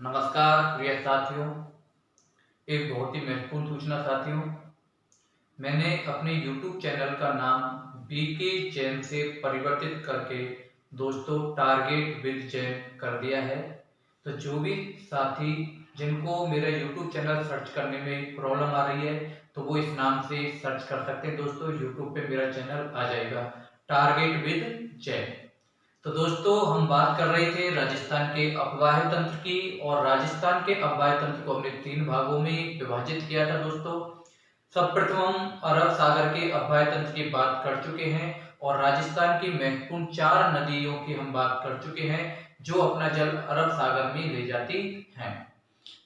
नमस्कार प्रिय साथियों। एक बहुत ही महत्वपूर्ण सूचना साथियों, मैंने अपने YouTube चैनल का नाम बीके जैन से परिवर्तित करके दोस्तों टारगेट विद जैन कर दिया है। तो जो भी साथी जिनको मेरा YouTube चैनल सर्च करने में प्रॉब्लम आ रही है तो वो इस नाम से सर्च कर सकते हैं। दोस्तों YouTube पे मेरा चैनल आ जाएगा टारगेट विद जैन। तो दोस्तों हम बात कर रहे थे राजस्थान के अपवाह तंत्र की, और राजस्थान के अपवाह तंत्र को हमने 3 भागों में विभाजित किया था। दोस्तों सर्वप्रथम हम अरब सागर के अपवाह तंत्र की बात कर चुके हैं और राजस्थान की महत्वपूर्ण 4 नदियों की हम बात कर चुके हैं जो अपना जल अरब सागर में ले जाती हैं।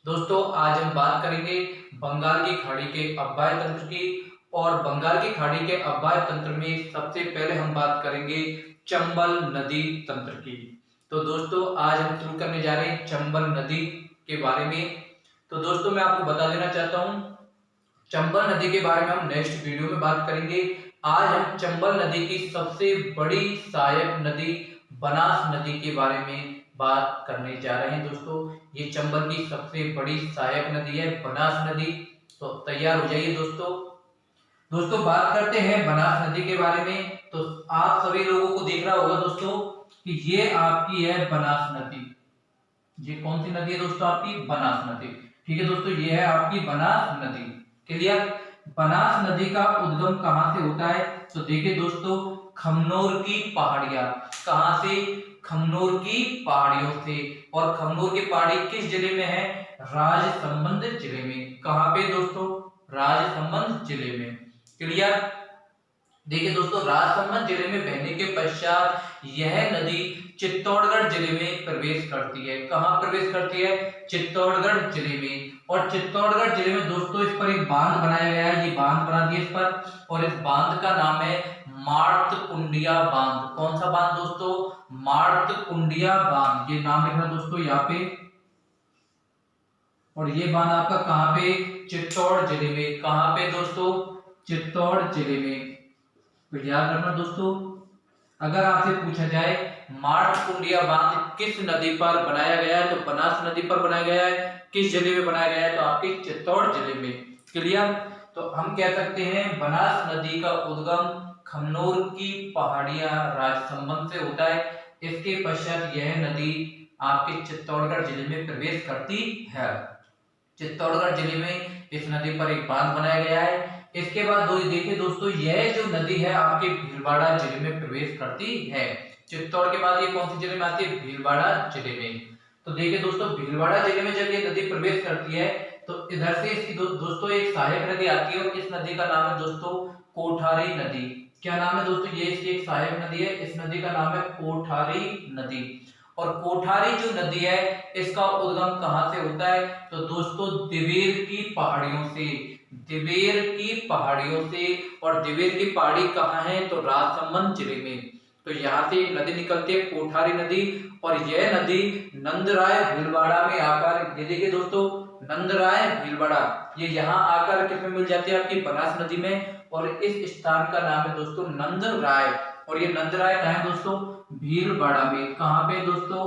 दोस्तों आज हम बात करेंगे बंगाल की खाड़ी के अपवाह तंत्र की, और बंगाल की खाड़ी के अपवाह तंत्र में सबसे पहले हम बात करेंगे चंबल नदी तंत्र की। तो दोस्तों आज हम शुरू करने जा रहे हैं चंबल नदी के बारे में। तो दोस्तों मैं आपको बता देना चाहता हूं चंबल नदी के बारे में हम नेक्स्ट वीडियो में बात करेंगे। आज हम चंबल नदी की सबसे बड़ी सहायक नदी बनास नदी के बारे में बात करने जा रहे हैं। दोस्तों ये चंबल की सबसे बड़ी सहायक नदी है बनास नदी। तो तैयार हो जाइए दोस्तों बात करते हैं बनास नदी के बारे में। तो आप सभी लोगों को देख रहा होगा दोस्तों कि ये आपकी है बनास नदी। ये कौन सी नदी है दोस्तों? आपकी बनास नदी। ठीक है दोस्तों, ये है आपकी बनास नदी। क्लियर? बनास नदी का उद्गम कहां से होता है? तो देखिए दोस्तों खमनोर की पहाड़ियां। कहां से? खमनोर की पहाड़ियों से। और खमनोर की पहाड़ी किस जिले में है? राजसमंद जिले में। कहां पे दोस्तों? राजसमंद जिले में। क्लियर? देखिए दोस्तों राजसमंद जिले में बहने के पश्चात यह नदी चित्तौड़गढ़ जिले में प्रवेश करती है। कहां प्रवेश करती है? चित्तौड़गढ़ जिले में। और चित्तौड़गढ़ जिले में दोस्तों इस पर एक बांध बनाया गया है। ये बांध बना दिया इस पर, और इस बांध का नाम है मार्तकुंडिया बांध। कौन सा बांध दोस्तों? मार्तकुंडिया बांध। ये नाम लिखना दोस्तों यहाँ पे। और ये बांध आपका कहां पे? चित्तौड़ जिले में। कहां पे दोस्तों? चित्तौड़ जिले में। तो याद रखना दोस्तों, अगर आपसे पूछा जाए मार्तकुंडिया बांध किस नदी पर बनाया गया है तो बनास नदी पर बनाया गया है। किस जिले में बनाया गया है? तो आपके चित्तौड़ जिले में। क्लियर? तो हम कह सकते हैं बनास नदी का उद्गम खमनोर की पहाड़ियां राजसमंद से होता है। इसके पश्चात यह नदी आपके चित्तौड़गढ़ जिले में प्रवेश करती है। चित्तौड़गढ़ जिले में इस नदी पर एक बांध बनाया गया है। इसके बाद देखिए दोस्तों यह जो नदी है आपके भीलवाड़ा जिले में प्रवेश करती है। चित्तौड़ के बाद ये कौन सी जिले में आती है? भीलवाड़ा जिले में। तो देखिए दोस्तों भीलवाड़ा जिले में जब ये नदी प्रवेश करती है तो इधर से इसकी दोस्तों एक सहायक नदी आती है, और इस नदी का नाम है दोस्तों कोठारी नदी। क्या नाम है दोस्तों? ये इसकी एक सहायक नदी है। इस नदी का नाम है कोठारी नदी। और कोठारी जो नदी है इसका उद्गम कहां से होता है? तो दोस्तों दिवेर की पहाड़ियों से। दिवेर की पहाड़ियों से। और दिवेर की पहाड़ी कहां है? तो राजसमंद जिले में। तो यहाँ से नदी निकलती है कोठारी नदी, और यह नदी नंदराय भीलवाड़ा में आकर, ये देखिए दोस्तों नंदराय भीलवाड़ा, ये यहाँ आकर किसमें मिल जाती है? आपकी बनास नदी में। और इस स्थान का नाम है दोस्तों नंदराय। और ये नंदराय कहाँ है दोस्तों? भीलवाड़ा में। कहां पे दोस्तों?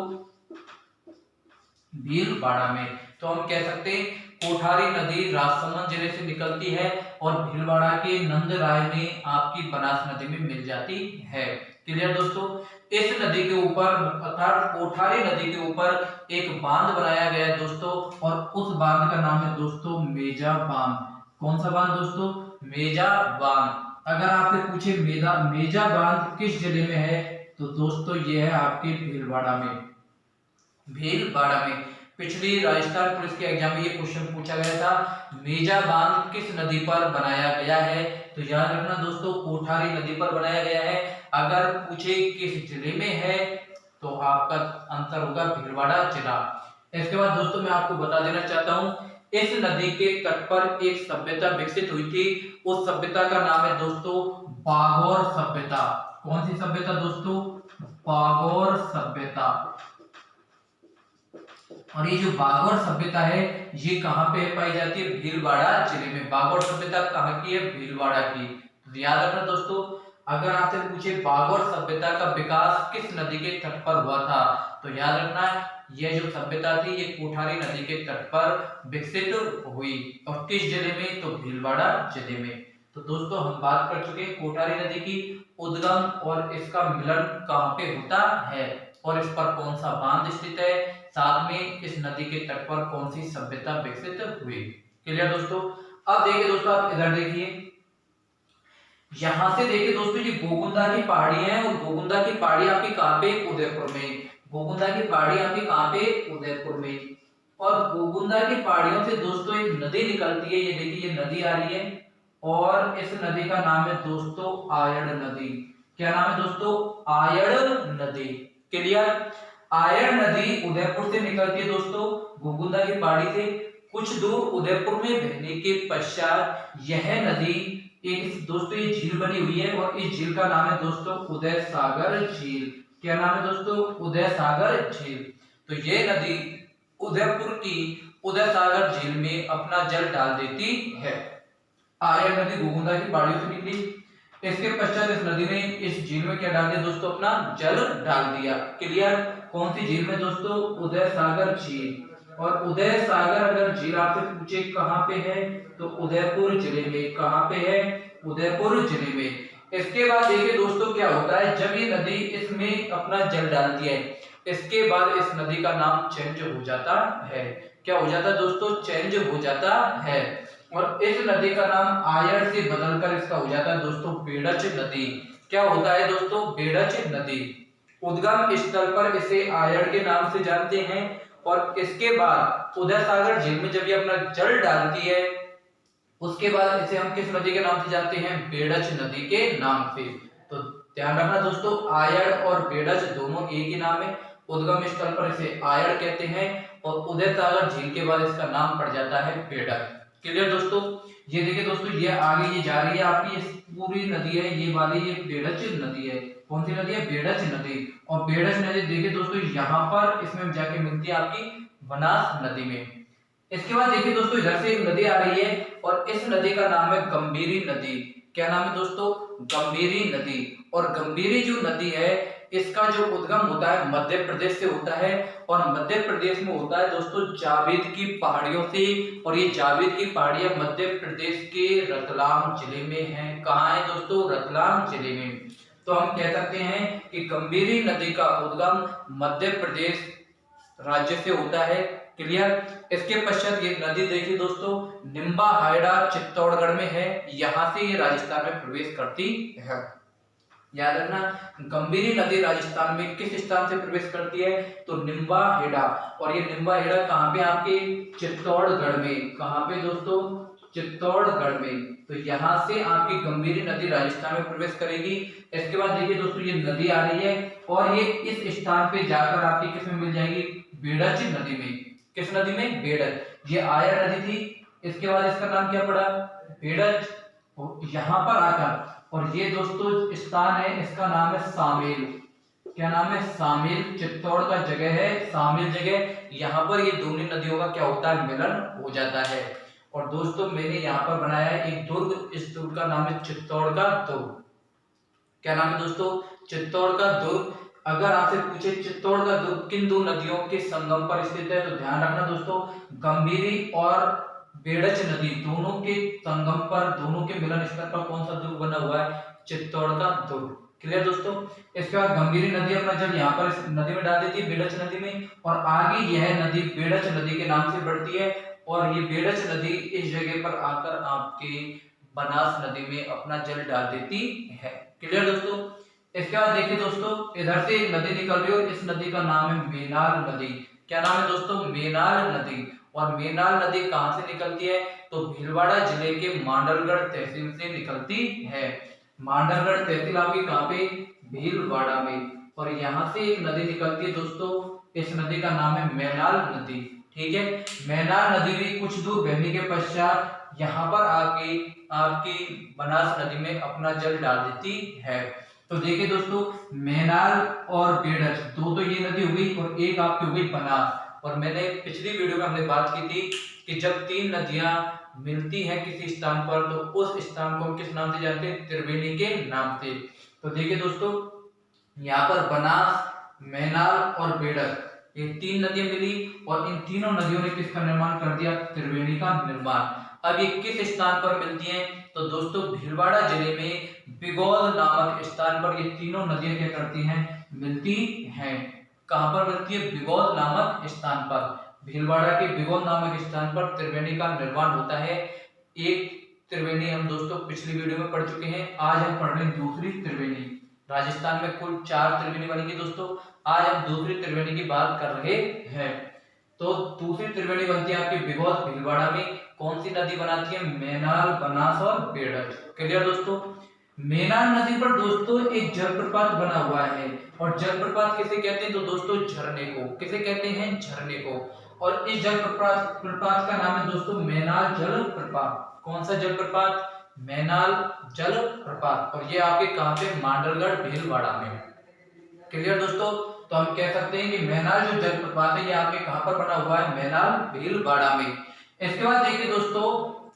भीलवाड़ा में। तो हम कह सकते हैं कोठारी नदी राजसमंद जिले से निकलती है और भीलवाड़ा के नंदराय में आपकी बनास नदी में मिल जाती है। क्लियर दोस्तों? इस नदी के ऊपर अर्थात कोठारी नदी के ऊपर एक बांध बनाया गया है दोस्तों, और उस बांध का नाम है दोस्तों मेजा बांध। कौन सा बांध दोस्तों? मेजा बांध। अगर आपसे पूछे मेजा बांध किस जिले में है तो दोस्तों ये है आपके भीलवाड़ा में। भीलवाड़ा में। पिछली राजस्थान पुलिस के एग्जाम में ये क्वेश्चन पूछा गया था, मेजा बांध किस नदी पर बनाया गया है? तो याद रखना दोस्तों कोठारी नदी पर बनाया गया है। अगर पूछे किस जिले में है तो आपका आंसर होगा भीलवाड़ा जिला। इसके बाद दोस्तों मैं आपको बता देना चाहता हूं इस नदी के तट पर एक सभ्यता विकसित हुई थी। उस सभ्यता का नाम है दोस्तों बागौर सभ्यता। कौन सी सभ्यता दोस्तों? बागौर सभ्यता। और ये जो बागौर सभ्यता है ये कहां पे पाई जाती है? भीलवाड़ा जिले में। बागौर सभ्यता कहां की है? भीलवाड़ा की। तो याद रखना दोस्तों अगर आपसे पूछे बागोर सभ्यता का विकास किस नदी के तट पर हुआ था, तो याद रखना यह जो सभ्यता थी ये कोठारी नदी के तट पर विकसित हुई। और किस जिले में, तो भीलवाड़ा जिले में। तो दोस्तों हम बात कर चुके हैं कोठारी नदी की उद्गम और इसका मिलन कहाँ पे होता है और इस पर कौन सा बांध स्थित है, साथ में इस नदी के तट पर कौन सी सभ्यता विकसित हुई। क्लियर दोस्तों। अब देखिए दोस्तों, आप इधर देखिए, यहां से देखिए दोस्तों, ये गोगुंदा की पहाड़ी है और गोगुंदा की पहाड़ी आपकी कहां पे, उदयपुर में। गोगुंदा की पहाड़ी आपकी कहां पे, उदयपुर में। और गोगुंदा की पहाड़ियों से दोस्तों एक नदी निकलती है, ये देखिए ये नदी आ रही है और इस नदी का नाम है दोस्तों आयड़ नदी। क्या नाम है दोस्तों, आयड़ नदी। क्लियर। आयड़ नदी उदयपुर से निकलती है दोस्तों गोगुंदा की पहाड़ी से, कुछ दूर उदयपुर में बहने के पश्चात यह नदी एक दोस्तों ये झील बनी हुई है और इस झील का नाम है दोस्तों उदय सागर झील। क्या नाम है दोस्तों, उदय सागर झील। तो ये नदी उदयपुर की उदय सागर झील में अपना जल डाल देती है। आयड़ नदी गोगुंदा की पहाड़ियों से निकली, इसके पश्चात इस नदी ने इस झील में क्या डाल दिया दोस्तों, अपना जल डाल दिया। क्लियर। कौन सी झील में दोस्तों, उदय सागर झील। और उदय सागर अगर झील आपसे पूछे कहां पे है, तो उदयपुर जिले में। कहां पे है, उदयपुर जिले में। इसके बाद देखिए दोस्तों क्या होता है, जब ये नदी इसमें अपना जल डालती है, इसके बाद इस नदी का नाम चेंज हो जाता है। क्या हो जाता है दोस्तों, चेंज हो जाता है। और इस नदी का नाम आयड़ से बदलकर इसका हो जाता है दोस्तों बेड़च नदी। क्या होता है दोस्तों, बेड़च नदी। उद्गम स्थल पर इसे आयड़ के नाम से जानते हैं और इसके बाद उदय सागर झील में जब ये अपना जल डालती है, उसके बाद इसे हम किस नदी के नाम से जानते हैं, बेड़च नदी के नाम से। तो ध्यान रखना दोस्तों, आयड़ और बेड़च दोनों एक ही नाम है। उद्गम स्थल पर इसे आयड़ कहते हैं और उदय सागर झील के बाद इसका नाम पड़ जाता है बेड़च। क्लियर दोस्तों। ये देखिए दोस्तों, ये आगे ये जा रही है आपकी, ये पूरी नदी है, ये वाली ये बेड़च नदी है। कौन सी नदी है, बेड़च नदी। और बेड़च नदी देखिए दोस्तों यहाँ पर इसमें जाके मिलती है आपकी बनास नदी में। इसके बाद देखिए दोस्तों, इधर से एक नदी आ रही है और इस नदी का नाम है गंभीरी नदी। क्या नाम है दोस्तों, गंभीरी नदी। और गंभीरी जो नदी है इसका जो उद्गम होता है मध्य प्रदेश से होता है और मध्य प्रदेश में होता है दोस्तों जावेद की पहाड़ियों से। और ये जावेद की पहाड़ियां मध्य प्रदेश के रतलाम जिले में है। कहाँ है दोस्तों, रतलाम जिले में। तो हम कह सकते हैं कि गंभीरी नदी का उद्गम मध्य प्रदेश राज्य से होता है। क्लियर। इसके पश्चात ये नदी देखिए दोस्तों निम्बा हाइडा चित्तौड़गढ़ में है, यहां से ये राजस्थान में प्रवेश करती है। याद रखना, गंभीरी नदी राजस्थान में किस स्थान से प्रवेश करती है, तो निम्बा हेड़ा। और ये निम्बा हेड़ा कहाँ पे, आपके चित्तौड़गढ़ में। कहाँ पे दोस्तों, चित्तौड़गढ़ में। तो यहाँ से आपकी गंभीरी नदी राजस्थान में प्रवेश करेगी। इसके बाद देखिए दोस्तों ये नदी आ रही है और ये इस स्थान पे जाकर आपकी किस में मिल जाएगी, बेड़च नदी में। किस नदी में, बेड़च। ये आयड़ नदी थी, इसके बाद इसका नाम क्या पड़ा, बेड़च। यहाँ पर आकर, और ये दोस्तों स्थान है इसका नाम है सामेल। क्या नाम है, सामेल। चित्तौड़ का जगह है सामेल जगह। यहाँ पर ये दोनों नदियों का क्या होता है, मिलन हो जाता है। और दोस्तों मैंने यहाँ पर बनाया है एक दुर्ग, इस दुर्ग का नाम है चित्तौड़ का दुर्ग। क्या नाम है दोस्तों, चित्तौड़ का दुर्ग। अगर आपसे पूछे चित्तौड़ का दुर्ग किन दो नदियों के संगम पर स्थित है, तो ध्यान रखना दोस्तों गंभीरी और बेड़च नदी दोनों के संगम पर, दोनों के मिलन स्थल पर कौन सा दुर्ग बना हुआ है, चित्तौड़ का दुर्ग। क्लियर दोस्तों। इसके बाद गंभीरी नदी अपना जल यहाँ पर इस नदी में डाल देती है, बेड़च नदी में, और आगे यह नदी बेड़च नदी के नाम से बढ़ती है और ये बेड़च नदी इस जगह पर आकर आपके बनास नदी में अपना जल डाल देती है। क्लियर दोस्तों। इसके बाद देखिए दोस्तों इधर से एक नदी निकल रही है और इस नदी का नाम है मेनाल नदी। क्या नाम है दोस्तों, मेनाल नदी। और मेनाल नदी कहां से निकलती है, तो भीलवाड़ा जिले के मांडलगढ़ तहसील से निकलती है। मांडलगढ़ तहसील आपकी कहां पे, भीलवाड़ा में। और यहाँ से एक नदी निकलती है दोस्तों, इस नदी का नाम है मेनाल नदी। ठीक है। मेनाल नदी भी कुछ दूर बहने के पश्चात यहाँ पर आके आपकी बनास नदी में अपना जल डाल देती है। तो देखिए दोस्तों मेनाल और बेड़च दो तो ये नदी हो गई और एक आपकी हो गई बनास। और मैंने पिछली वीडियो में हमने बात की थी कि जब तीन नदियां मिलती है किसी स्थान पर तो उस स्थान को हम किस नाम से जानते हैं? त्रिवेणी के नाम से। तो देखिए दोस्तों, यहाँ पर बनास, मैनाल और बेड़क ये 3 नदियां मिली और इन तीनों नदियों ने किसका निर्माण कर दिया? त्रिवेणी का निर्माण। अब ये किस स्थान पर मिलती हैं? तो दोस्तों भीलवाड़ा जिले में बिगौल नामक स्थान पर ये तीनों नदियां क्या करती हैं? मिलती हैं। कहां पर मिलती है? बिगौल नामक स्थान पर। भीलवाड़ा के बिगौल नामक स्थान पर त्रिवेणी का निर्माण होता है। एक त्रिवेणी हम दोस्तों पिछली वीडियो में पढ़ चुके हैं, आज हम पढ़ रहे हैं दूसरी त्रिवेणी। राजस्थान में कुल 4 त्रिवेणी बनेगी दोस्तों, आज हम दूसरी त्रिवेणी की बात कर रहे हैं। तो दूसरी त्रिवेणी बनती है आपकी बिगौल भीलवाड़ा में। कौन सी नदी बनाती है? मैनाल, बनास और बेड़क। क्लियर दोस्तों? मैनाल नदी पर दोस्तों एक जलप्रपात बना हुआ है और जलप्रपात किसे कहते हैं? तो दोस्तों झरने को। किसे कहते हैं? झरने को। और इस जलप्रपात का नाम है दोस्तों मैनाल जलप्रपात। कौन सा जलप्रपात? मैनाल जलप्रपात। और ये आपके कहां पे? मांडलगढ़ भीलवाड़ा में। क्लियर दोस्तों? तो हम कह सकते हैं कि मैनाल जो जलप्रपात है ये आपके कहां पर बना हुआ है? मैनाल भीलवाड़ा में। इसके बाद देखिए दोस्तों,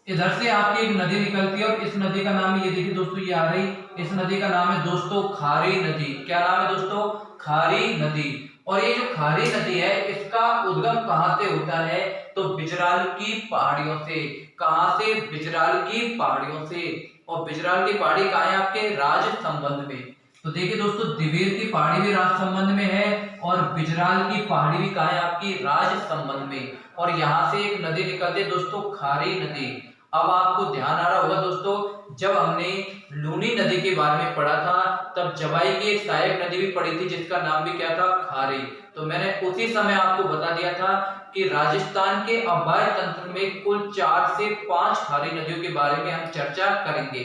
इधर से आपकी एक नदी निकलती है और इस नदी का नाम है, ये देखिए दोस्तों, ये आ रही, इस नदी का नाम है दोस्तों खारी नदी। क्या नाम है दोस्तों? खारी नदी। और ये जो खारी नदी है इसका उद्गम कहां से होता है? तो बिजराल की पहाड़ियों से। कहां से? बिजराल की पहाड़ियों से। और बिजराल की पहाड़ी कहां है? आपके राज संबंध में। तो देखिए दोस्तों, दिवेर की पहाड़ी भी राज संबंध में है और बिजराल की पहाड़ी भी कहां है? आपकी राज संबंध में। और यहां से एक नदी निकलती है दोस्तों खारी नदी। अब आपको ध्यान आ रहा होगा दोस्तों, जब हमने लूनी नदी के बारे में पढ़ा था तब जवाई की एक सहायक नदी भी पढ़ी थी जिसका नाम भी क्या था? खारी। तो मैंने उसी समय आपको बता दिया था कि राजस्थान के अभय तंत्र में कुल 4 से 5 खारी नदियों के बारे में हम चर्चा करेंगे।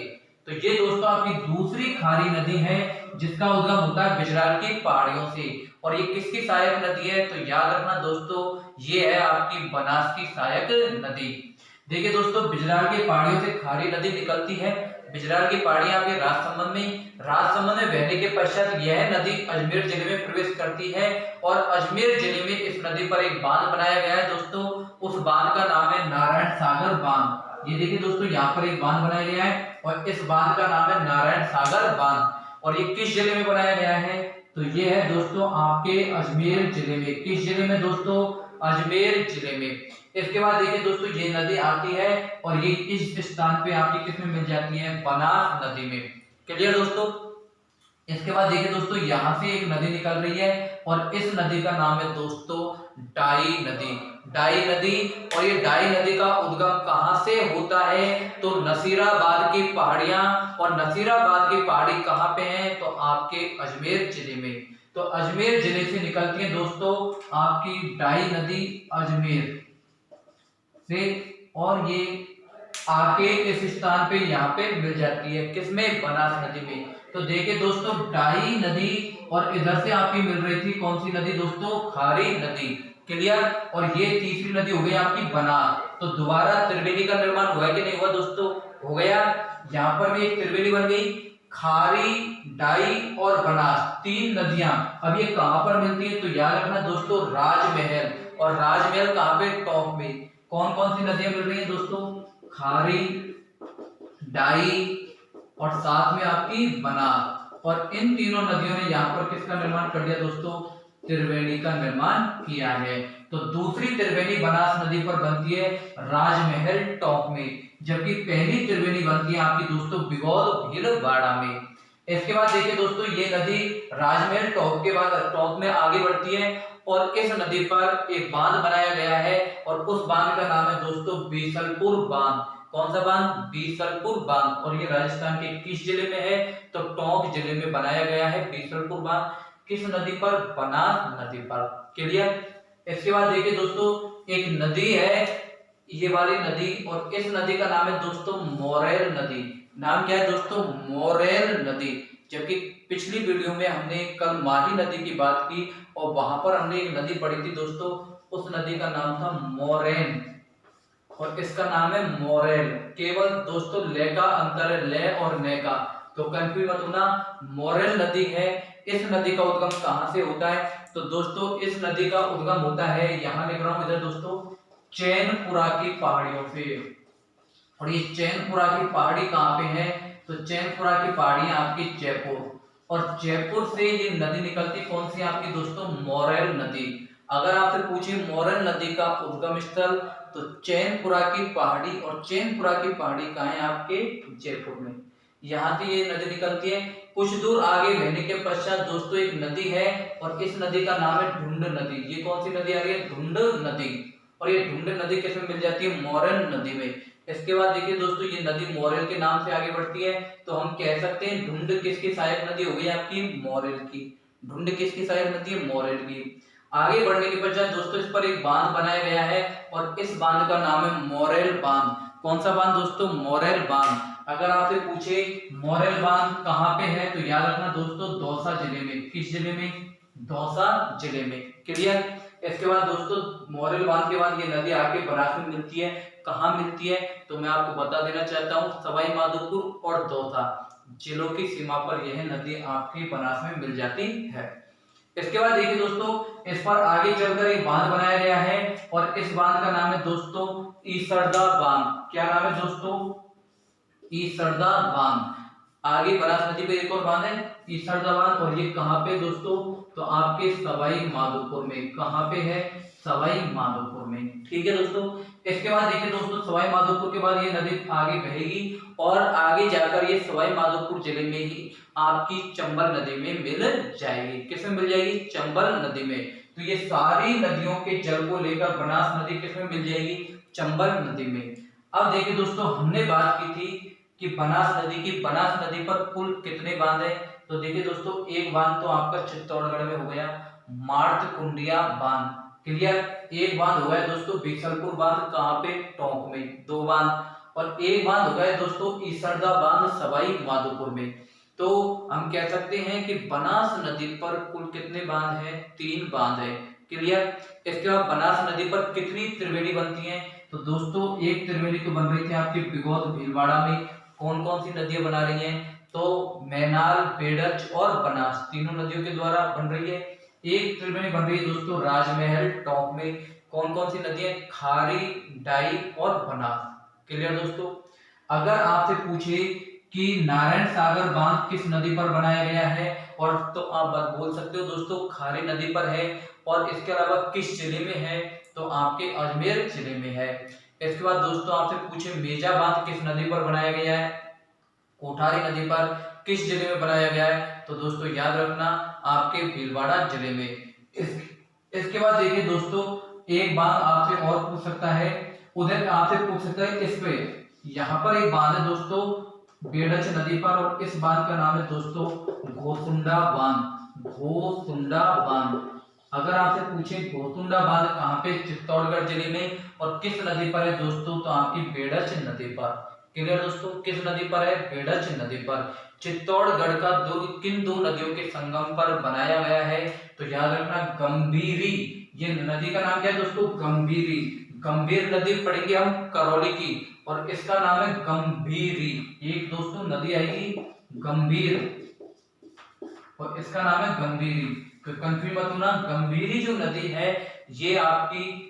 तो ये दोस्तों आपकी दूसरी खारी नदी है जिसका उद्गम होता है बिजराल की पहाड़ियों से। और ये किसकी सहायक नदी है? तो याद रखना दोस्तों, ये है आपकी बनास की सहायक नदी। देखिए दोस्तों, बिजराल की पहाड़ियों से खारी नदी निकलती है। बिजराल की पहाड़ी आपके राजसमंद में बहने के पश्चात यह नदी अजमेर जिले में प्रवेश करती है और अजमेर जिले में इस नदी पर एक बांध बनाया गया है दोस्तों। उस बांध का नाम है नारायण सागर बांध। ये देखिए दोस्तों, यहाँ पर एक बांध बनाया गया है और इस बांध का नाम है नारायण सागर बांध। और ये किस जिले में बनाया गया है? तो ये है दोस्तों आपके अजमेर जिले में। किस जिले में दोस्तों? अजमेर जिले में। इसके बाद देखिए दोस्तों, ये नदी आती है और ये इस स्थान पे आपकी किस में मिल जाती है? बनास नदी में। क्लियर दोस्तों? इसके बाद देखिए दोस्तों, यहाँ से एक नदी निकल रही है और इस नदी का नाम है दोस्तों डाई नदी। डाई नदी। और ये डाई नदी का उद्गम कहां से होता है? तो नसीराबाद की पहाड़ियां। और नसीराबाद की पहाड़ी कहां पे है? तो आपके अजमेर जिले में। तो अजमेर जिले से निकलती है दोस्तों आपकी डाई नदी अजमेर से और ये आके इस स्थान पे यहाँ पे मिल जाती है। किसमें? बनास नदी में। तो देखिए दोस्तों, डाई नदी और इधर से आपकी मिल रही थी कौन सी नदी दोस्तों? खारी नदी। क्लियर? और ये तीसरी नदी हो गई आपकी बनास। तो दोबारा त्रिवेणी का निर्माण हुआ कि नहीं हुआ दोस्तों? हो गया। यहाँ पर भी एक त्रिवेणी बन गई। खारी, डाई और बनास 3 नदियां। अब ये कहां पर मिलती है? तो याद रखना दोस्तों राजमहल। और राजमहल कहां पे? टॉप में। कौन कौन सी नदियां मिल रही हैं दोस्तों? खारी, डाई और साथ में आपकी बनास। और इन तीनों नदियों ने यहाँ पर किसका निर्माण कर दिया दोस्तों? त्रिवेणी का निर्माण किया है। तो दूसरी त्रिवेणी बनास नदी पर बनती है राजमहल टॉप में, जबकि पहली त्रिवेणी बनती है आपकी दोस्तों बिगौल भीलवाड़ा में। इसके बाद देखिए दोस्तों, ये नदी राजमहल टॉप के बाद टॉप में आगे बढ़ती है और इस नदी पर एक बांध बनाया गया है और उस बांध का नाम है दोस्तों बीसलपुर बांध। कौन सा बांध? बीसलपुर बांध। और ये राजस्थान के किस जिले में है? तो टोंक जिले में बनाया गया है बीसलपुर बांध। किस नदी पर? बनास नदी पर। क्लियर? इसके बाद देखिए दोस्तों, एक नदी है ये वाली नदी और इस नदी का नाम है दोस्तों मोरेल नदी। नाम क्या है दोस्तों? मोरेल नदी। जबकि पिछली वीडियो में हमने कल माही नदी की बात की और वहां पर हमने एक नदी पढ़ी थी दोस्तों, उस नदी का नाम था मोरेन और इसका नाम है मोरेल। केवल दोस्तों ले का अंतर है, ले और ने का, तो कंफ्यूज मत होना। मोरेल नदी है। इस नदी का उद्गम कहां से होता है? तो दोस्तों इस नदी का उद्गम होता है, यहां लिख रहा हूं इधर दोस्तों, चैनपुरा की पहाड़ियों से। और ये चैनपुरा की पहाड़ी कहाँ पे है, तो चैनपुरा की पहाड़ी आपकी जयपुर, और जयपुर से ये नदी निकलती कौन सी आपकी दोस्तों, मोरेल नदी। अगर आपसे पूछे मोरेल नदी का उद्गम स्थल, तो चैनपुरा की पहाड़ी, और चैनपुरा की पहाड़ी कहाँ है आपके, जयपुर में, यहाँ से ये नदी निकलती है। कुछ दूर आगे बहने के पश्चात दोस्तों एक नदी है, और इस नदी का नाम है ढूंढ नदी। ये कौन सी नदी आ रही है, ढूंढ नदी, और ये ढूंढ नदी किसमें मिल जाती है, मोरेल नदी में। इसके बाद देखिए दोस्तों ये नदी मोरेल के नाम से आगे बढ़ती है, तो हम कह सकते हैं ढूंढ किसकी सहायक नदी हो गई आपकी, मोरेल की। ढूंढ किसकी सहायक नदी है, मोरेल की। आगे बढ़ने के पश्चात दोस्तों इस पर एक बांध बनाया गया है, और इस बांध का नाम है मोरेल बांध। कौन सा बांध दोस्तों, मोरेल बांध। अगर आपसे पूछे मोरेल बांध कहाँ पे है, तो याद रखना दोस्तों दौसा जिले में। किस जिले में, दौसा जिले में। क्लियर। इसके बाद दोस्तों मोरेल बांध के बाद ये नदी आके बनास में मिलती है। कहाँ मिलती है, तो मैं आपको बता देना चाहता हूँ, सवाई माधोपुर और दौसा जिलों की सीमा पर यह नदी आपकी बनास में मिल जाती है। इसके बाद देखिए दोस्तों इस पर आगे चलकर एक बांध बनाया गया है, और इस बांध का नाम है दोस्तों ईसरदा बांध। क्या नाम है दोस्तों, ईसरदा बांध। आगे बनास नदी पे एक और बांध है ईसरदा बांध, और ये कहाँ पे दोस्तों, तो आपके सवाई माधोपुर में। कहाँ पे है, सवाई माधोपुर में। ठीक है दोस्तों। इसके बाद देखिए दोस्तों सवाई माधोपुर के बाद ये नदी आगे बहेगी, और आगे जाकर ये सवाई माधोपुर जिले में ही आपकी चंबल नदी में मिल जाएगी। किसमें मिल जाएगी, चंबल नदी में। तो ये सारी नदियों के जल को लेकर बनास नदी किसमें मिल जाएगी, चंबल नदी में। अब देखिए दोस्तों हमने बात की थी कि बनास नदी पर कुल कितने बांध है, तो देखिए दोस्तों एक बांध तो आपका चित्तौड़गढ़ में हो गया, मार्तकुंडिया बांध। क्लियर। एक बांध हो गया दोस्तों बीसलपुर बांध, कहाँ पे, टोंक में, 2 बांध। और एक बांध हो गया दोस्तों ईसरदा बांध सवाई माधोपुर में। तो हम कह सकते हैं कि बनास नदी पर कुल कितने बांध है, 3 बांध है। क्लियर। इसके बाद बनास नदी पर कितनी त्रिवेणी बनती है, तो दोस्तों एक त्रिवेणी तो बन रही थी आपकी बिगौत भीलवाड़ा में। कौन कौन सी नदियां बना रही हैं, तो मैनाल, बेड़च और बनास, तीनों नदियों के द्वारा बन रही है। एक त्रिवेणी बन रही है दोस्तों राजमहल टॉप में। कौन कौन सी नदियां, खारी, डाई और बनास। क्लियर दोस्तों। अगर आपसे पूछे कि नारायण सागर बांध किस नदी पर बनाया गया है, और तो आप बोल सकते हो दोस्तों खारी नदी पर है, और इसके अलावा किस जिले में है, तो आपके अजमेर जिले में है। इसके बाद दोस्तों आपसे पूछे मेजा बांध किस नदी पर बनाया गया है, कोठारी नदी पर। किस जिले में बनाया गया है, तो दोस्तों याद रखना आपके भीलवाड़ा जिले में। इसके बाद देखिए दोस्तों एक बांध आपसे और पूछ सकता है, उधर आपसे पूछ सकता है इस पे, यहाँ पर एक बांध है दोस्तों बेड़च नदी पर, और इस बांध का नाम है दोस्तों घोसुंडा बांध। घोसुंडा बांध। अगर आपसे पूछे घोसुंडा बांध कहाँ पे, चित्तौड़गढ़ जिले में, और किस नदी पर है दोस्तों, तो आपकी बेड़च नदी पर। क्लियर दोस्तों। किस नदी पर है, बेड़च नदी पर। चित्तौड़गढ़ का किन 2 नदियों के संगम पर बनाया गया है, तो याद रखना गंभीरी। ये नदी का नाम क्या है दोस्तों, गंभीरी। गंभीर नदी पढ़ेंगे हम करौली की, और इसका नाम है गंभीरी। एक दोस्तों नदी आएगी गंभीर, और इसका नाम है गंभीरी। तो कंफ्यूज मत होना, गंभीरी जो नदी है ये आपकी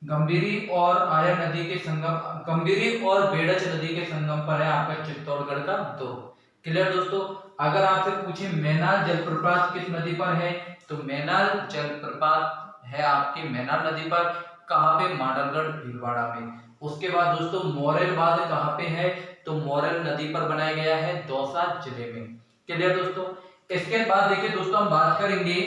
गंभीरी और आया नदी के संगम, गंभीरी और बेड़च नदी के संगम पर है आपका चित्तौड़गढ़ का दुर्ग। क्लियर दोस्तों। अगर आपसे पूछे मैनाल जलप्रपात किस नदी पर है, तो मैनाल जलप्रपात है आपके मैनाल नदी पर। कहाँ पे, माडलगढ़ भीलवाड़ा में। उसके बाद दोस्तों मोरेल बांध कहाँ पे है, तो मोरेल नदी पर बनाया गया है दौसा जिले में। क्लियर दोस्तों। इसके बाद देखिए दोस्तों हम बात करेंगे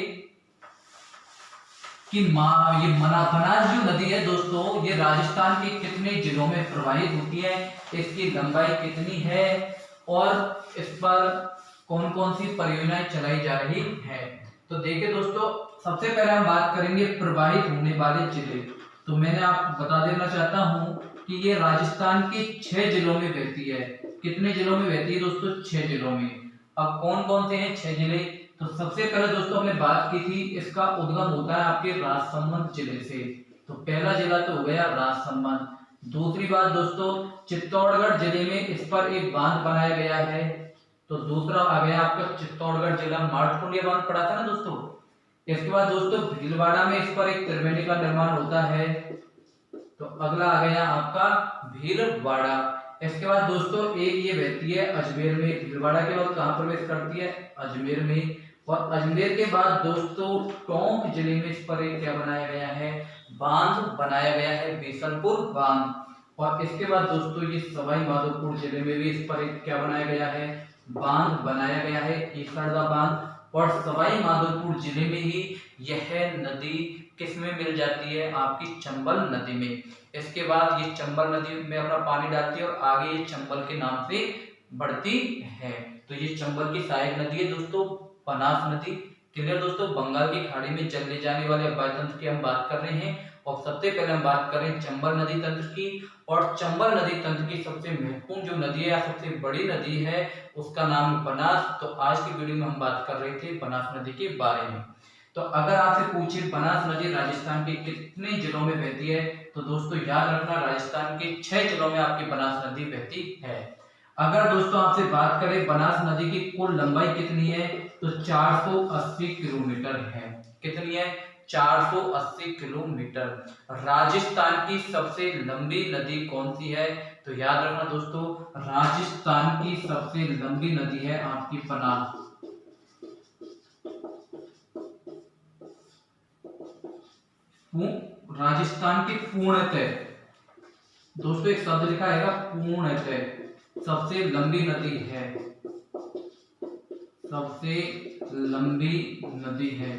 कि ये बनास जो नदी है दोस्तों ये राजस्थान के कितने जिलों में प्रवाहित होती है, इसकी लंबाई कितनी है, और इस पर कौन कौन सी परियोजनाएं चलाई जा रही है। तो देखिए दोस्तों सबसे पहले हम बात करेंगे प्रवाहित होने वाले जिले। तो मैंने आपको बता देना चाहता हूं कि ये राजस्थान के 6 जिलों में बहती है। कितने जिलों में बहती है दोस्तों, 6 जिलों में। अब कौन कौन से हैं 6 जिले, तो सबसे पहले दोस्तों हमने बात की थी इसका उद्गम होता है आपके राजसमंद जिले से। तो पहला जिला तो हो गया राजसमंद। दूसरी बात दोस्तों चित्तौड़गढ़ जिले में इस पर एक बांध बनाया गया है, तो दूसरा आ गया आपका चित्तौड़गढ़ जिला, मार्तकुंडिया बांध पड़ा था ना दोस्तों। इसके बाद दोस्तों भीलवाड़ा में इस पर एक त्रिवेणी का निर्माण होता है, तो अगला आ गया आपका भीलवाड़ा। इसके बाद दोस्तों एक ये बहती है अजमेर में, भीलवाड़ा के बाद कहाँ प्रवेश करती है, अजमेर में। और अजमेर के बाद दोस्तों टोंक जिले में इस पर एक क्या बनाया गया है, बांध बनाया गया है, बीसलपुर बांध। और इसके बाद दोस्तों ये सवाई माधोपुर जिले में भी इस पर एक क्या बनाया गया है, बांध बनाया गया है, ईसरदा बांध। और सवाई माधोपुर जिले में ही यह नदी किस में मिल जाती है, आपकी चंबल नदी में। इसके बाद ये चंबल नदी में अपना पानी डालती है और आगे ये चंबल के नाम से बढ़ती है। तो ये चंबल की सहायक नदी है दोस्तों बनास नदी। क्लियर दोस्तों, बंगाल की खाड़ी में चलने जाने वाले अफवाह तंत्र की हम बात कर रहे हैं। और सबसे पहले हम बात करें चंबल नदी तंत्र की। और चंबल नदी तंत्र की सबसे महत्वपूर्ण जो नदी है या सबसे बड़ी नदी है उसका नाम बनास। तो आज की वीडियो में हम बात कर रहे थे बनास नदी के बारे में। तो अगर आपसे पूछे बनास नदी राजस्थान के कितने जिलों में बहती है, तो दोस्तों याद रखना राजस्थान के 6 जिलों में आपकी बनास नदी बहती है। अगर दोस्तों आपसे बात करें बनास नदी की कुल लंबाई कितनी है, तो 480 किलोमीटर है। कितनी है, 480 किलोमीटर। राजस्थान की सबसे लंबी नदी कौन सी है, तो याद रखना दोस्तों राजस्थान की सबसे लंबी नदी है आपकी बनास। राजस्थान की पूर्णतः दोस्तों एक शब्द लिखा है पूर्णतः सबसे लंबी नदी है, सबसे लंबी नदी है।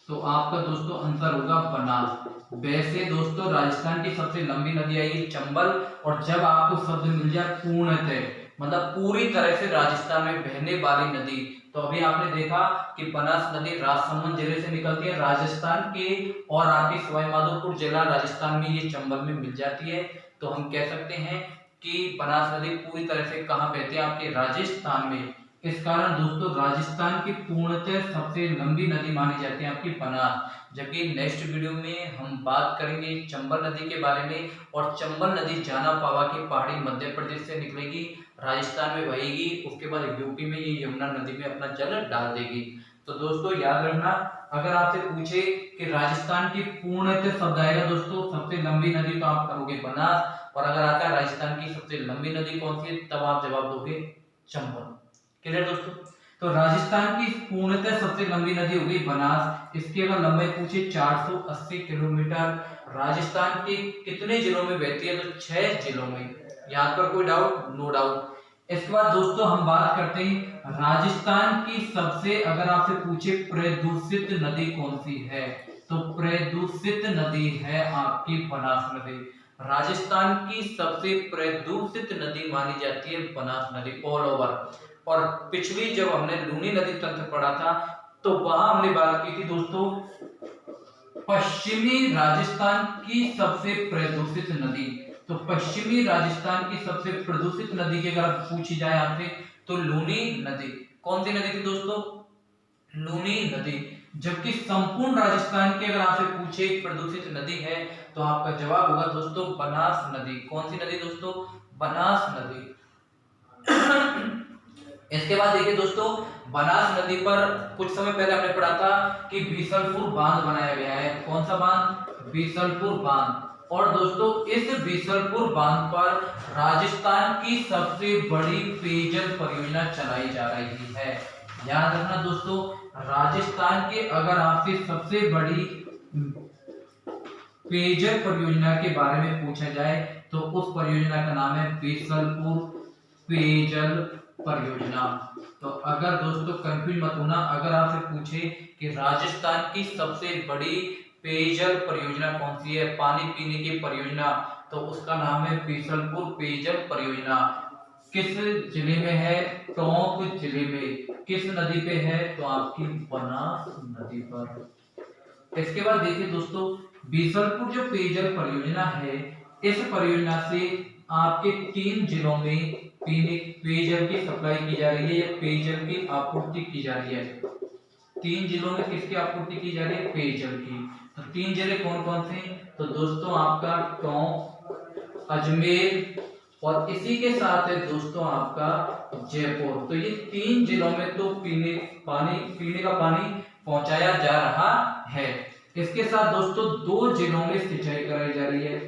तो आपका दोस्तों आंसर होगा बनास। वैसे दोस्तों राजस्थान की सबसे लंबी नदी आएगी चंबल। और जब आपको शब्द मिल जाए पूर्णतः मतलब पूरी तरह से राजस्थान में बहने वाली नदी, तो अभी आपने देखा कि बनास नदी राजसमंद जिले से निकलती है राजस्थान के, और आपकी सवाई माधोपुर जिला राजस्थान में ये चंबल में मिल जाती है। तो हम कह सकते हैं कि बनास नदी पूरी तरह से कहाँ बहती है, आपके राजस्थान में। इस कारण दोस्तों राजस्थान की पूर्णतः सबसे लंबी नदी मानी जाती है आपकी बनास। जबकि नेक्स्ट वीडियो में हम बात करेंगे चंबल नदी के बारे में। और चंबल नदी जाना पावा की पहाड़ी मध्य प्रदेश से निकलेगी, राजस्थान में बहेगी, उसके बाद यूपी में ये यमुना नदी में अपना जल डाल देगी। तो दोस्तों याद रखना, अगर आपसे पूछे कि राजस्थान की पूर्णतः शब्द आएगा दोस्तों सबसे लंबी नदी, तो आप करोगे बनास। और अगर आता है राजस्थान की सबसे लंबी नदी कौन सी है, तब आप जवाब दोगे चंबल। क्लियर दोस्तों, तो राजस्थान की पूर्णतः सबसे लंबी नदी होगी बनास। इसकी अगर लंबाई पूछे 480 किलोमीटर। राजस्थान के कितने जिलों में बहती है, तो 6 जिलों में। यहाँ पर कोई डाउट, नो डाउट। इसके बाद दोस्तों हम बात करते हैं राजस्थान की सबसे, अगर आपसे पूछे प्रदूषित नदी कौन सी है, तो प्रदूषित नदी है आपकी बनास नदी। राजस्थान की सबसे प्रदूषित नदी मानी जाती है बनास नदी ऑल ओवर। और पिछली जब हमने लूनी नदी तंत्र पढ़ा था, तो वहां हमने बात की थी दोस्तों पश्चिमी राजस्थान की सबसे प्रदूषित नदी। तो पश्चिमी राजस्थान की सबसे प्रदूषित नदी की अगर पूछी जाए आपसे, तो लूनी नदी। कौन सी नदी थी दोस्तों, लूनी नदी। जबकि संपूर्ण राजस्थान की अगर आपसे पूछे प्रदूषित नदी है, तो आपका जवाब होगा दोस्तों बनास नदी। कौन सी नदी दोस्तों, बनास नदी। इसके बाद देखिए दोस्तों बनास नदी पर कुछ समय पहले हमने पढ़ा था कि बीसलपुर बांध बनाया गया है। कौन सा बांध, बीसलपुर बांध। और दोस्तों इस बीसलपुर बांध पर राजस्थान की सबसे बड़ी पेयजल परियोजना चलाई जा रही है। याद रखना दोस्तों, राजस्थान के अगर आपसे सबसे बड़ी पेयजल परियोजना के बारे में पूछा जाए, तो उस परियोजना का नाम है बीसलपुर पेयजल परियोजना। तो अगर दोस्तों कंफ्यूज मत होना, अगर आपसे पूछे कि राजस्थान की सबसे बड़ी पेयजल परियोजना कौन सी है, पानी पीने की परियोजना, तो उसका नाम है बीसलपुर पेयजल परियोजना। किस जिले में है, टोंक जिले में। किस नदी पे है, तो आपकी बनास नदी पर। इसके बाद देखिए दोस्तों बीसलपुर जो पेयजल परियोजना है, इस परियोजना से आपके 3 जिलों में पीने पेयजल की सप्लाई की जा रही है या पेयजल की आपूर्ति की जा रही है। 3 जिलों में किसकी आपूर्ति की जा रही है, पेयजल की। तो 3 जिले कौन कौन से, तो दोस्तों आपका टोंक, अजमेर और इसी के साथ है दोस्तों आपका जयपुर। तो ये 3 जिलों में तो पीने का पानी पहुंचाया जा रहा है। इसके साथ दोस्तों 2 जिलों में सिंचाई कराई जा रही है।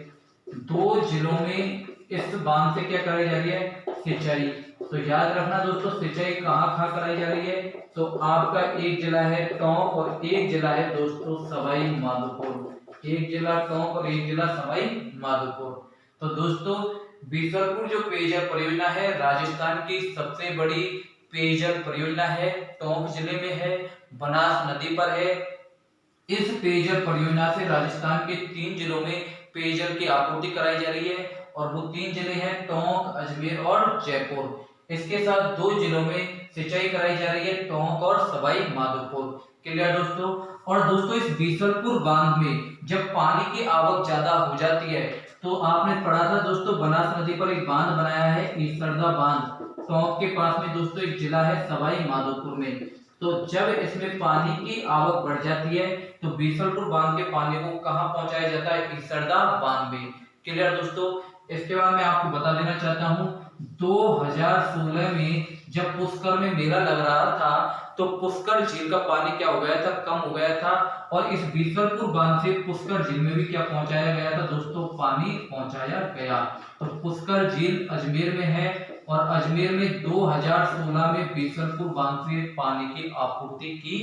2 जिलों में इस बांध से क्या कराई जा रही है, सिंचाई। तो याद रखना दोस्तों, सिंचाई कहाँ कराई जा रही है, तो आपका एक जिला है टोंक और एक जिला है दोस्तों सवाई माधोपुर। एक जिला टोंक और एक जिला सवाई माधोपुर। तो दोस्तों बीसलपुर जो पेयजल परियोजना है राजस्थान की सबसे बड़ी पेयजल परियोजना है, टोंक जिले में है, बनास नदी पर है। इस पेयजल परियोजना से राजस्थान के 3 जिलों में पेयजल की आपूर्ति कराई जा रही है और वो 3 जिले हैं टोंक, अजमेर और जयपुर। इसके साथ 2 जिलों में सिंचाई कराई जा रही है, टोंक और सवाई माधोपुर। क्लियर दोस्तों। और दोस्तों इस बीसलपुर बांध में जब पानी की आवक ज्यादा हो जाती है तो आपने पढ़ा था दोस्तों, बनास नदी पर एक बांध बनाया है ईसरदा बांध, टोंक के पास में दोस्तों एक जिला है सवाई माधोपुर में। तो जब इसमें पानी की आवक बढ़ जाती है तो बीसलपुर बांध के पानी को कहां पहुंचाया जाता है, ईसरदा बांध में। क्लियर दोस्तों। इसके बाद मैं आपको बता देना चाहता हूं 2016 में जब पुष्कर में मेला लग रहा था तो पुष्कर झील का पानी क्या हो गया था, कम हो गया था और इस बीसलपुर बांध से पुष्कर झील में भी क्या पहुंचाया गया था दोस्तों, पानी पहुंचाया गया। तो पुष्कर झील अजमेर में है और अजमेर में 2016 में बीसलपुर बांध से पानी की आपूर्ति की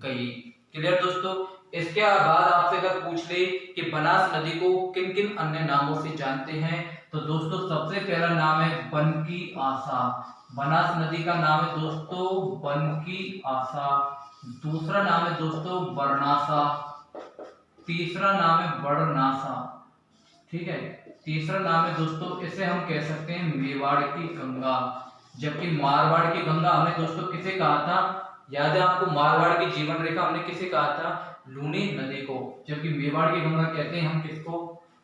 गई। क्लियर दोस्तों। इसके बाद आपसे अगर पूछ ले कि बनास नदी को किन किन अन्य नामों से जानते हैं, तो दोस्तों सबसे पहला नाम है बनकी आसा। बनास नदी का नाम है दोस्तों बनकी आसा। दूसरा नाम है दोस्तों बरनासा। तीसरा नाम है बड़नासा। ठीक है। तीसरा नाम है दोस्तों, इसे हम कह सकते हैं मेवाड़ की गंगा। जबकि मारवाड़ की गंगा हमने दोस्तों किसे कहा था, याद है आपको, मारवाड़ की जीवन रेखा हमने किसे कहा था, लूनी नदी को। जबकि मेवाड़ की गंगा कहते हैं हम किसको,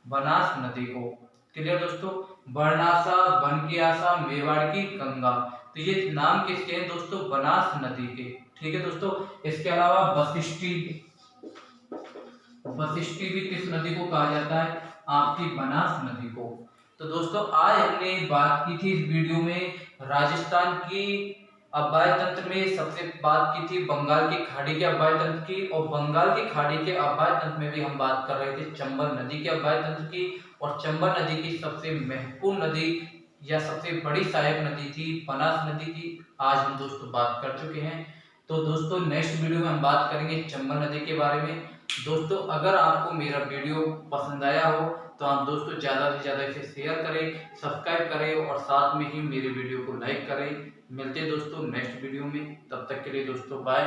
बनास नदी को। क्लियर दोस्तों। बरनासा, बनकियासा, मेवाड़ की गंगा, तो ये नाम किसके हैं दोस्तों, बनास नदी के। ठीक है दोस्तों। इसके अलावा वशिष्ठी, वशिष्ठी भी किस नदी को कहा जाता है, आपकी बनास नदी को। तो दोस्तों आज हमने बात की थी इस वीडियो में राजस्थान की अववाहि तंत्र में, सबसे बात की थी बंगाल की खाड़ी के अववाहि तंत्र की, और बंगाल की खाड़ी के अववाहि तंत्र में भी हम बात कर रहे थे चंबल नदी के अववाहि तंत्र की। और चंबल नदी की सबसे महत्वपूर्ण नदी या सबसे बड़ी सहायक नदी थी बनास नदी की, आज हम दोस्तों बात कर चुके हैं। तो दोस्तों नेक्स्ट वीडियो में हम बात करेंगे चंबल नदी के बारे में। दोस्तों अगर आपको मेरा वीडियो पसंद आया हो तो आप दोस्तों ज़्यादा से ज़्यादा इसे शेयर करें, सब्सक्राइब करें और साथ में ही मेरे वीडियो को लाइक करें। मिलते हैं दोस्तों नेक्स्ट वीडियो में, तब तक के लिए दोस्तों बाय।